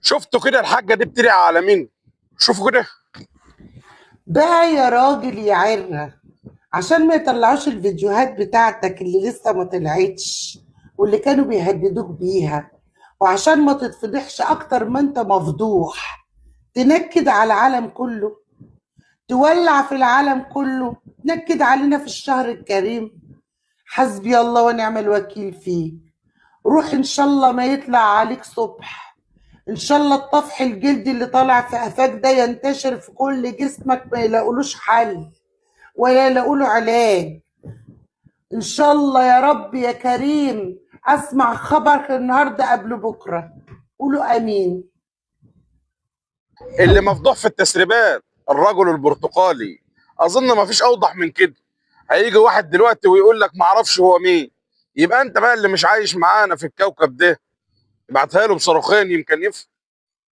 شفتوا كده الحاجه دي بتريق على مين؟ شوفوا كده. بقى يا راجل يا عرة، عشان ما يطلعوش الفيديوهات بتاعتك اللي لسه ما طلعتش واللي كانوا بيهددوك بيها، وعشان ما تتفضحش اكتر ما انت مفضوح، تنكد على العالم كله، تولع في العالم كله، تنكد علينا في الشهر الكريم. حسبي الله ونعم الوكيل فيك. روح ان شاء الله ما يطلع عليك صبح، ان شاء الله الطفح الجلدي اللي طالع في قفاك ده ينتشر في كل جسمك، ما يلاقولوش حل ولا يلاقوله علاج. ان شاء الله يا رب يا كريم اسمع خبر النهارده قبل بكره. قولوا امين. اللي مفضوح في التسريبات الرجل البرتقالي. اظن ما فيش اوضح من كده. هيجي واحد دلوقتي ويقول لك ما اعرفش هو مين، يبقى انت بقى اللي مش عايش معانا في الكوكب ده. ابعتها له بصاروخين يمكن يفهم.